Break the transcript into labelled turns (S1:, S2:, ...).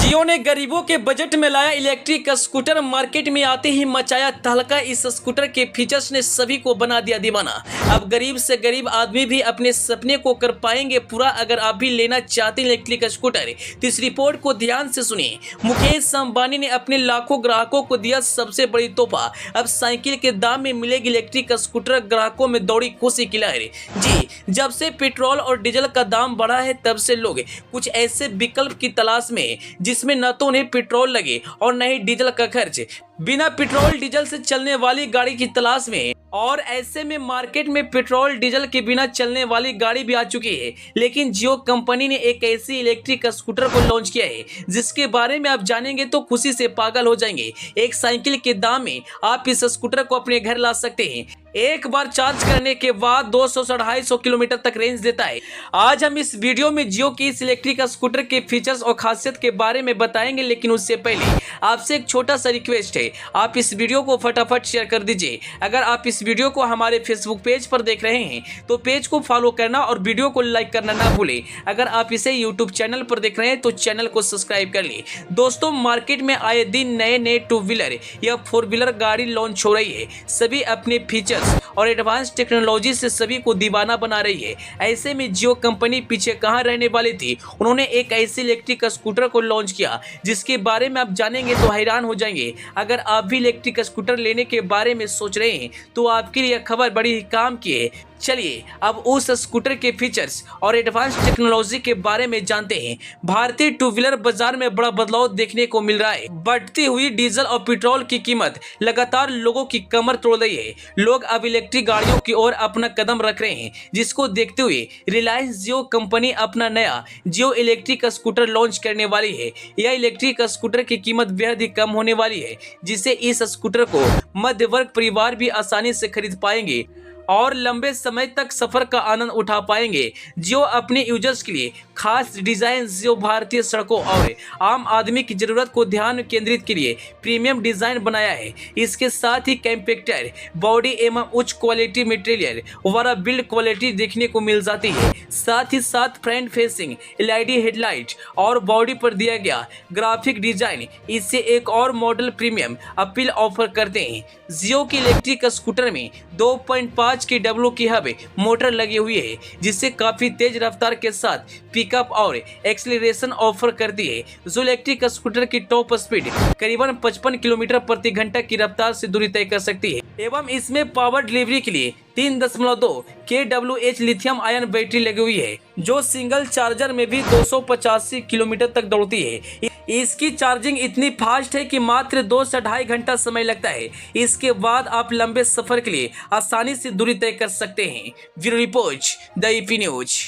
S1: जियो ने गरीबों के बजट में लाया इलेक्ट्रिक स्कूटर। मार्केट में आते ही मचाया तहलका। इस स्कूटर के फीचर्स ने सभी को बना दिया दीवाना। अब गरीब से गरीब आदमी भी अपने सपने को कर पाएंगे पूरा। अगर आप भी लेना चाहते हैं इलेक्ट्रिक स्कूटर तो इस रिपोर्ट को ध्यान से सुनिए। मुकेश अंबानी ने अपने लाखों ग्राहकों को दिया सबसे बड़ी तोहफा। अब साइकिल के दाम में मिलेगी इलेक्ट्रिक स्कूटर। ग्राहकों में दौड़ी खुशी की लहर। जी, जब से पेट्रोल और डीजल का दाम बढ़ा है तब से लोग कुछ ऐसे विकल्प की तलाश में जिसमें न तो उन्हें पेट्रोल लगे और न ही डीजल का खर्च। बिना पेट्रोल डीजल से चलने वाली गाड़ी की तलाश में, और ऐसे में मार्केट में पेट्रोल डीजल के बिना चलने वाली गाड़ी भी आ चुकी है। लेकिन जियो कंपनी ने एक ऐसी इलेक्ट्रिक स्कूटर को लॉन्च किया है जिसके बारे में आप जानेंगे तो खुशी से पागल हो जाएंगे। एक साइकिल के दाम में आप इस स्कूटर को अपने घर ला सकते हैं। एक बार चार्ज करने के बाद 200 से 250 किलोमीटर तक रेंज देता है। आज हम इस वीडियो में जियो की इस इलेक्ट्रिक स्कूटर के फीचर्स और खासियत के बारे में बताएंगे। लेकिन उससे पहले आपसे एक छोटा सा रिक्वेस्ट है, आप इस वीडियो को फटाफट शेयर कर दीजिए। अगर आप इस वीडियो को हमारे फेसबुक पेज पर देख रहे हैं तो पेज को फॉलो करना और वीडियो को लाइक करना ना भूलें। अगर आप इसे यूट्यूब चैनल पर देख रहे हैं तो चैनल को सब्सक्राइब कर लिए। दोस्तों, मार्केट में आए दिन नए नए टू व्हीलर या फोर व्हीलर गाड़ी लॉन्च हो रही है। सभी अपने फीचर्स और एडवांस टेक्नोलॉजी से सभी को दीवाना बना रही है। ऐसे में जियो कंपनी पीछे कहां रहने वाली थी। उन्होंने एक ऐसी इलेक्ट्रिक स्कूटर को लॉन्च किया जिसके बारे में आप जानेंगे तो हैरान हो जाएंगे। अगर आप भी इलेक्ट्रिक स्कूटर लेने के बारे में सोच रहे हैं तो आपके लिए खबर बड़ी ही काम की है। चलिए अब उस स्कूटर के फीचर्स और एडवांस टेक्नोलॉजी के बारे में जानते हैं। भारतीय टू व्हीलर बाजार में बड़ा बदलाव देखने को मिल रहा है। बढ़ती हुई डीजल और पेट्रोल की कीमत लगातार लोगों की कमर तोड़ रही है। लोग अब इलेक्ट्रिक गाड़ियों की ओर अपना कदम रख रहे हैं, जिसको देखते हुए रिलायंस जियो कंपनी अपना नया जियो इलेक्ट्रिक स्कूटर लॉन्च करने वाली है। यह इलेक्ट्रिक स्कूटर की कीमत बेहद ही कम होने वाली है, जिससे इस स्कूटर को मध्य वर्ग परिवार भी आसानी से खरीद पाएंगे और लंबे समय तक सफर का आनंद उठा पाएंगे। जियो अपने यूजर्स के लिए खास डिजाइन जियो भारतीय सड़कों और आम आदमी की जरूरत को ध्यान केंद्रित के लिए प्रीमियम डिजाइन बनाया है। इसके साथ ही कॉम्पैक्टर बॉडी एवं उच्च क्वालिटी मटेरियल वाला बिल्ड क्वालिटी देखने को मिल जाती है। साथ ही साथ फ्रंट फेसिंग एलईडी हेडलाइट और बॉडी पर दिया गया ग्राफिक डिजाइन इससे एक और मॉडल प्रीमियम अपील ऑफर करते हैं। जियो की इलेक्ट्रिक स्कूटर में 2.5 की डब्ल्यू की हब मोटर लगी हुई है, जिससे काफी तेज रफ्तार के साथ पिकअप और एक्सीलरेशन ऑफर करती है। जो इलेक्ट्रिक स्कूटर की टॉप स्पीड करीबन 55 किलोमीटर प्रति घंटा की रफ्तार से दूरी तय कर सकती है। एवं इसमें पावर डिलीवरी के लिए 3.2 kWh लिथियम आयन बैटरी लगी हुई है, जो सिंगल चार्जर में भी 285 किलोमीटर तक दौड़ती है। इसकी चार्जिंग इतनी फास्ट है कि मात्र 2 से 2.5 घंटा समय लगता है। इसके बाद आप लंबे सफर के लिए आसानी से दूरी तय कर सकते हैं। Bureau report, the EP news.